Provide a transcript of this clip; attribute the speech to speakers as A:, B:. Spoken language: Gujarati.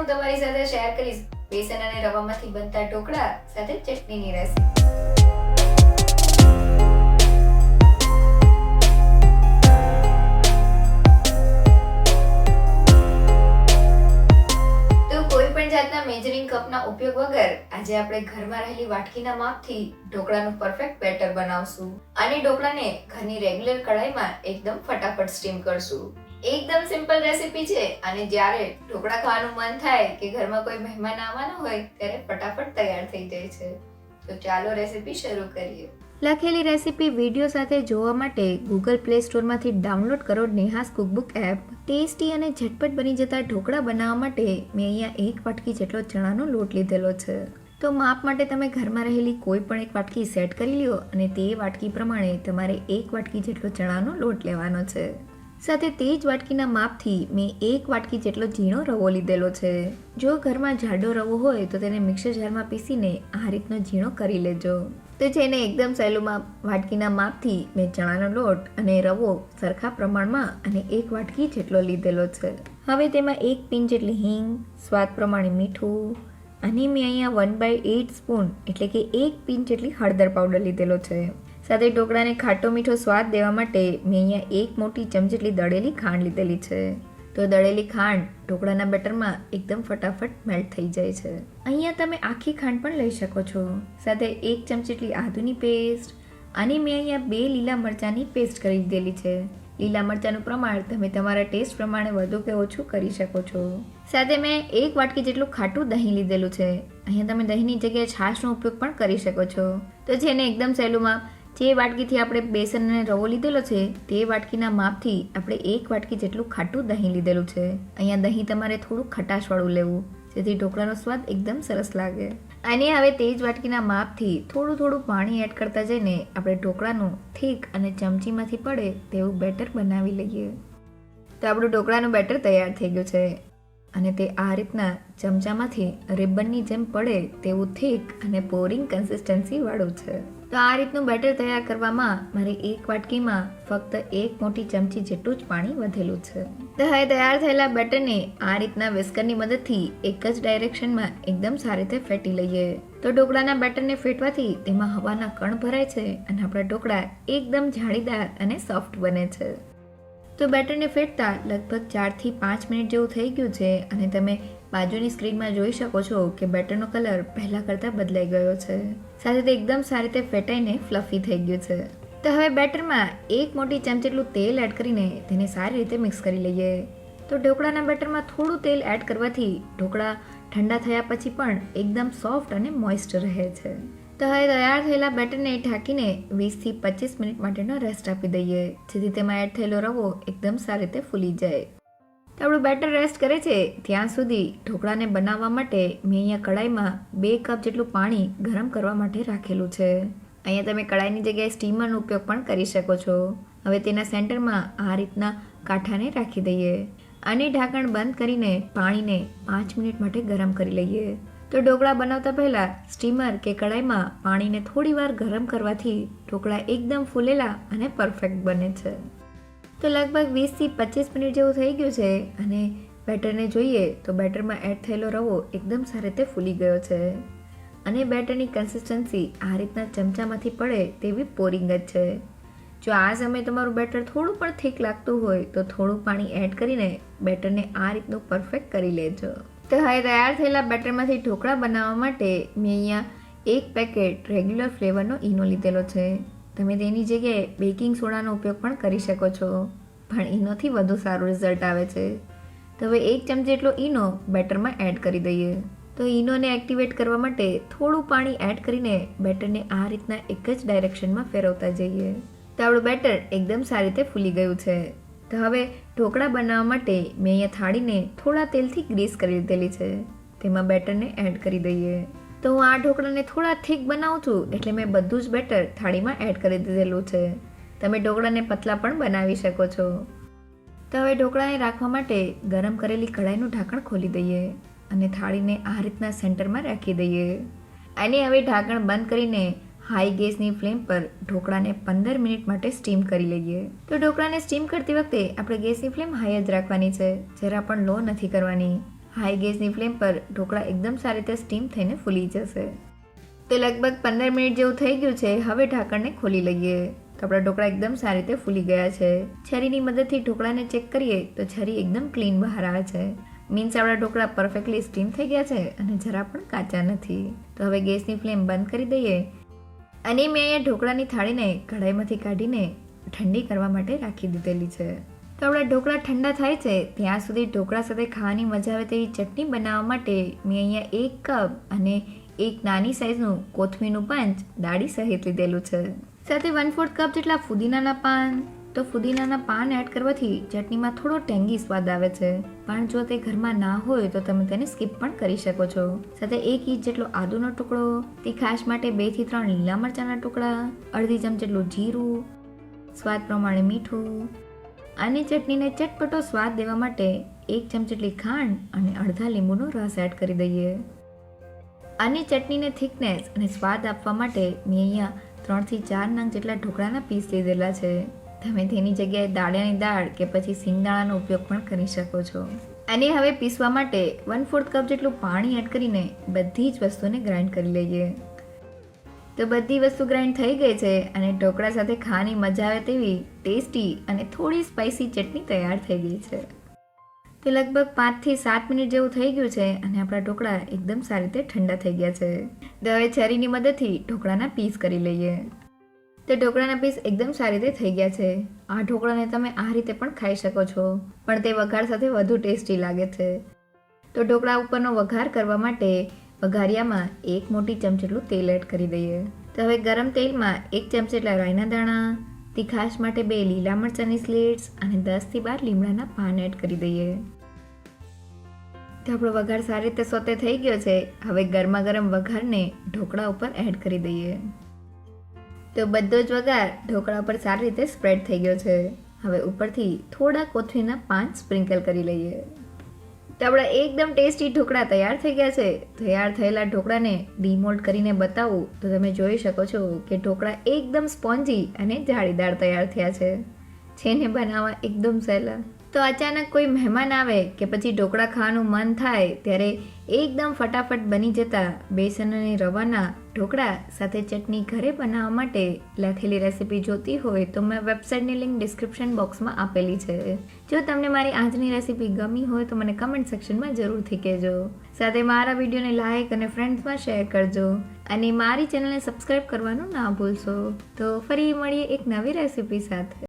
A: હું તમારી સાથે શેર કરીશ બેસન અને રવામાંથી બનતા ઢોકળા સાથે ચટણીની રેસીપી। તો કોઈ પણ જાતના મેજરિંગ કપના ઉપયોગ વગર આજે આપણે ઘરમાં રહેલી વાટકીના માપથી ઢોકળાનું પરફેક્ટ બેટર બનાવશું અને ઢોકળાને ઘરની રેગ્યુલર કઢાઈમાં એકદમ ફટાફટ સ્ટીમ કરશું। એકદમ સિમ્પલ રેસીપી છે અને જ્યારે ઢોકળા ખાવાનું મન થાય કે ઘરમાં કોઈ મહેમાન આવવાના હોય ત્યારે ફટાફટ તૈયાર થઈ જાય છે। તો ચાલો રેસીપી શરૂ કરીએ।
B: લખેલી રેસીપી વિડીયો સાથે જોવા માટે ગૂગલ પ્લે સ્ટોરમાંથી ડાઉનલોડ કરો નેહાસ કુકબુક એપ। ટેસ્ટી અને ઝટપટ બની જતા ઢોકળા બનાવવા માટે મેં અહીંયા 1 વાટકી જેટલો ચણાનો લોટ લીધેલો છે। તો માપ માટે તમે ઘરમાં રહેલી કોઈ પણ એક વાટકી સેટ કરી લ્યો અને તે વાટકી પ્રમાણે તમારે 1 વાટકી જેટલો ચણાનો લોટ લેવાનો છે। સાથે તે જ વાટકીના માપથી મેં 1 વાટકી જેટલો ઝીણો રવો લીધેલો છે। જો ઘરમાં જાડો રવો હોય તો તેને મિક્સર જારમાં પીસીને આ રીતનો ઝીણો કરી લેજો। તો જેને એકદમ સહેલુંમાં વાટકીના માપથી મેં ચણાનો લોટ અને રવો સરખા પ્રમાણમાં અને 1 વાટકી જેટલો લીધેલો છે। હવે તેમાં 1 પિંચ જેટલી હિંગ, સ્વાદ પ્રમાણે મીઠું અને મેં અહીંયા 1/8 સ્પૂન એટલે કે 1 પિંચ જેટલી હળદર પાવડર લીધેલો છે। સાથે ઢોકળાને ખાટો મીઠો સ્વાદ દેવા માટે મેં અહીંયા 1 મોટી ચમચી જેટલી દળેલી ખાંડ લીધેલી છે। તો દળેલી ખાંડ ઢોકળાના બેટરમાં એકદમ ફટાફટ મેલ્ટ થઈ જાય છે। અહીંયા તમે આખી ખાંડ પણ લઈ શકો છો। સાથે 1 ચમચી જેટલી આદુની પેસ્ટ અને મેં અહીંયા 2 લીલા મરચાંની પેસ્ટ કરી દીધેલી છે। લીલા મરચાંનું પ્રમાણ તમે તમારા ટેસ્ટ પ્રમાણે વધુ કે ઓછું કરી શકો છો। સાથે મેં 1 વાટકી જેટલું ખાટું દહીં લીધેલું છે। અહીંયા તમે દહીંની જગ્યાએ છાશનો ઉપયોગ પણ કરી શકો છો। તો જેને એકદમ સહેલુંમાં જે વાટકીથી આપણે બેસન અને રવો લીધેલો છે તે વાટકીના માપથી આપણે 1 વાટકી જેટલું ખાટું દહીં લીધેલું છે। અહીંયા દહીં તમારે થોડું ખટાશવાળું લેવું જેથી ઢોકળાનો સ્વાદ એકદમ સરસ લાગે। અને હવે તે જ વાટકીના માપથી થોડું પાણી એડ કરતા જઈને આપણે ઢોકળાનું થીક અને ચમચીમાંથી પડે તેવું બેટર બનાવી લઈએ। તો આપણું ઢોકળાનું બેટર તૈયાર થઈ ગયું છે અને તે આ રીતના ચમચામાંથી રિબનની જેમ પડે તેવું થીક અને પોરિંગ કન્સિસ્ટન્સી વાળું છે। તો આ રીતનું બેટર તૈયાર કરવામાં મારે 1 વાટકીમાં ફક્ત 1 મોટી ચમચી જેટલું જ પાણી વધેલું છે। તો હવે તૈયાર થયેલા બેટરને આ રીતના વિસ્કરની મદદથી એક જ ડાયરેક્શનમાં એકદમ સારી રીતે ફેટી લઈએ। તો ઢોકળાના બેટરને ફેટવાથી તેમાં હવાના કણ ભરાય છે અને આપણા ઢોકળા એકદમ જાળીદાર અને સોફ્ટ બને છે। તો બેટરને ફેટતા લગભગ 4 થી 5 મિનિટ જેવું થઈ ગયું છે અને તમે બાજુની સ્ક્રીનમાં જોઈ શકો છો કે બેટરનો કલર પહેલા કરતાં બદલાઈ ગયો છે। સાથે તે એકદમ સારી રીતે ફેટાઈને ફ્લફી થઈ ગયું છે। તો હવે બેટરમાં 1 મોટી ચમચી જેટલું તેલ એડ કરીને તેને સારી રીતે મિક્સ કરી લઈએ। તો ઢોકળાના બેટરમાં થોડું તેલ એડ કરવાથી ઢોકળા ઠંડા થયા પછી પણ એકદમ સોફ્ટ અને મોઇસ્ટ રહે છે। તો હવે તૈયાર થયેલા બેટરને ઢાંકીને 20 થી 25 મિનિટ માટેનો રેસ્ટ આપી દઈએ જેથી તેમાં એડ થયેલો રવો એકદમ સારી રીતે ફૂલી જાય। તો આપણું બેટર રેસ્ટ કરે છે ત્યાં સુધી ઢોકળાને બનાવવા માટે મેં અહીંયા કડાઈમાં 2 કપ જેટલું પાણી ગરમ કરવા માટે રાખેલું છે। અહીંયા તમે કડાઈની જગ્યાએ સ્ટીમરનો ઉપયોગ પણ કરી શકો છો। હવે તેના સેન્ટરમાં આ રીતના કાંઠાને રાખી દઈએ અને ઢાંકણ બંધ કરીને પાણીને 5 મિનિટ માટે ગરમ કરી લઈએ। તો ઢોકળા બનાવતા પહેલાં સ્ટીમર કે કડાઈમાં પાણીને થોડીવાર ગરમ કરવાથી ઢોકળા એકદમ ફૂલેલા અને પરફેક્ટ બને છે। તો લગભગ 20 થી 25 મિનિટ જેવું થઈ ગયું છે અને બેટરને જોઈએ તો બેટરમાં એડ થયેલો રવો એકદમ સારી રીતે ફૂલી ગયો છે અને બેટરની કન્સિસ્ટન્સી આ રીતના ચમચામાંથી પડે તેવી પોરિંગ જ છે। જો આ સમયે તમારું બેટર થોડું પણ થીક લાગતું હોય તો થોડું પાણી એડ કરીને બેટરને આ રીતનું પરફેક્ટ કરી લેજો। તો હવે તૈયાર થયેલા બેટરમાંથી ઢોકળા બનાવવા માટે મેં અહીંયા 1 પેકેટ રેગ્યુલર ફ્લેવરનો ઈનો લીધેલો છે। તમે તેની જગ્યાએ બેકિંગ સોડાનો ઉપયોગ પણ કરી શકો છો પણ ઈનોથી વધુ સારું રિઝલ્ટ આવે છે। તો હવે 1 ચમચી જેટલો ઈનો બેટરમાં એડ કરી દઈએ। તો ઈનોને એક્ટિવેટ કરવા માટે થોડું પાણી એડ કરીને બેટરને આ રીતના એક જ ડાયરેક્શનમાં ફેરવતા જઈએ। તો આપણું બેટર એકદમ સારી રીતે ફૂલી ગયું છે। તો હવે ઢોકળા બનાવવા માટે મેં અહીંયા થાળીને થોડા તેલથી ગ્રીસ કરી લીધેલી છે। તેમાં બેટરને એડ કરી દઈએ। તો હું આ ઢોકળાને થોડા થીક બનાવું છું એટલે મેં બધું જ બેટર થાળીમાં એડ કરી દીધેલું છે। તમે ઢોકળાને પતલા પણ બનાવી શકો છો। તો હવે ઢોકળાને રાખવા માટે ગરમ કરેલી કઢાઈનું ઢાંકણ ખોલી દઈએ અને થાળીને આ રીતના સેન્ટરમાં રાખી દઈએ અને હવે ઢાંકણ બંધ કરીને હાઈ ગેસની ફ્લેમ પર ઢોકળાને 15 મિનિટ માટે સ્ટીમ કરી લઈએ। તો ઢોકળાને સ્ટીમ કરતી વખતે આપણે ગેસની ફ્લેમ હાઈ જ રાખવાની છે, જરા પણ લો નથી કરવાની। હાઈ ગેસની ફ્લેમ પર ઢોકળા એકદમ સારી રીતે સ્ટીમ થઈને ફૂલી જશે. તો લગભગ 15 મિનિટ જેવું થઈ ગયું છે. હવે ઢાંકણને ખોલી લઈએ. તો આપણા ઢોકળા એકદમ સારી રીતે ફૂલી ગયા છે. છરીની મદદથી ઢોકળાને ચેક કરીએ તો છરી એકદમ ક્લીન બહાર આવે છે. મીન્સ આપણા ઢોકળા પરફેક્ટલી સ્ટીમ થઈ ગયા છે અને જરા પણ કાચા નથી. તો હવે ગેસની ફ્લેમ બંધ કરી દઈએ અને મેં અહીંયા ઢોકળાની થાળીને કઢાઈમાંથી કાઢીને ઠંડી કરવા માટે રાખી દીધેલી છે. તો આપણા ઢોકળા ઠંડા થાય છે ત્યાં સુધી ઢોકળા સાથે ખાવાની મજા આવે તેવી ચટણી બનાવવા માટે મેં અહીંયા 1 કપ અને એક નાની સાઇઝનું કોથમીરનું પંચ દાળી સહિત લીધેલું છે. સાથે 1/4 કપ જેટલા ફુદીનાના પાન. તો ફુદીનાના પાન એડ કરવાથી ચટણીમાં થોડો ટેંગી સ્વાદ આવે છે, પણ જો તે ઘરમાં ના હોય તો તમે તેને સ્કીપ પણ કરી શકો છો. સાથે 1 ઇંચ જેટલો આદુનો ટુકડો, તીખાશ માટે 2 થી 3 લીલા મરચાંના ટુકડા, અડધી ચમચી જેટલું જીરું, સ્વાદ પ્રમાણે મીઠું અને ચટણીને ચટપટો સ્વાદ દેવા માટે 1 ચમચી જેટલી ખાંડ અને અડધા લીંબુનો રસ એડ કરી દઈએ. અને ચટણીને થિકનેસ અને સ્વાદ આપવા માટે મેં અહીંયા 3 થી 4 નંગ જેટલા ઢોકળાના પીસ લીધેલા છે. તમે તેની જગ્યાએ દાળિયાની દાળ કે પછી સિંગદાણાનો ઉપયોગ પણ કરી શકો છો. અને હવે પીસવા માટે 1/4 કપ જેટલું પાણી એડ કરીને બધી જ વસ્તુને ગ્રાઇન્ડ કરી લઈએ. તો બધી વસ્તુ ગ્રાઇન્ડ થઈ ગઈ છે અને ઢોકળા સાથે ખાવાની મજા આવે તેવી ટેસ્ટી અને થોડી સ્પાઇસી ચટણી તૈયાર થઈ ગઈ છે. તો લગભગ 5 થી 7 મિનિટ જેવું થઈ ગયું છે અને આપણા ઢોકળા એકદમ સારી રીતે ઠંડા થઈ ગયા છે. તો હવે છરીની મદદથી ઢોકળાના પીસ કરી લઈએ. તો ઢોકળાના પીસ એકદમ સારી રીતે થઈ ગયા છે. આ ઢોકળાને તમે આ રીતે પણ ખાઈ શકો છો, પણ તે વઘાર સાથે વધુ ટેસ્ટી લાગે છે. તો ઢોકળા ઉપરનો વઘાર કરવા માટે વઘારિયામાં 1 મોટી ચમચી જેટલું તેલ એડ કરી દઈએ. તો હવે ગરમ તેલમાં 1 ચમચી જેટલા રાઈના દાણા, તીખાશ માટે 2 લીલા મરચાંની સ્લિટ્સ અને 10 થી 12 લીમડાના પાન એડ કરી દઈએ. તો આપણો વઘાર સારી રીતે સોતે થઈ ગયો છે. હવે ગરમા ગરમ વઘારને ઢોકળા ઉપર એડ કરી દઈએ. તો બધો જ વઘાર ઢોકળા ઉપર સારી રીતે સ્પ્રેડ થઈ ગયો છે. હવે ઉપરથી થોડા કોથમીરના પાન સ્પ્રિંકલ કરી લઈએ. તો આપણા એકદમ ટેસ્ટી ઢોકળા તૈયાર થઈ ગયા છે. તૈયાર થયેલા ઢોકળાને ડીમોલ્ડ કરીને બતાવું તો તમે જોઈ શકો છો કે ઢોકળા એકદમ સ્પોન્જી અને જાળીદાર તૈયાર થયા છે. જેને બનાવવા એકદમ સહેલા. તો અચાનક કોઈ મહેમાન આવે કે પછી ઢોકળા ખાવાનું મન થાય ત્યારે એકદમ ફટાફટ બની જતા બેસન અને રવાના ઢોકળા સાથે ચટણી ઘરે બનાવવા માટે લખેલી રેસીપી જોતી હોય તો મેં વેબસાઇટની લિંક ડિસ્ક્રિપ્શન બોક્સમાં આપેલી છે. જો તમને મારી આજની રેસીપી ગમી હોય તો મને કમેન્ટ સેક્શનમાં જરૂરથી કહેજો. સાથે મારા વિડીયોને લાઇક અને ફ્રેન્ડ્સમાં શેર કરજો અને મારી ચેનલને સબસ્ક્રાઈબ કરવાનું ના ભૂલશો. તો ફરી મળીએ એક નવી રેસીપી સાથે.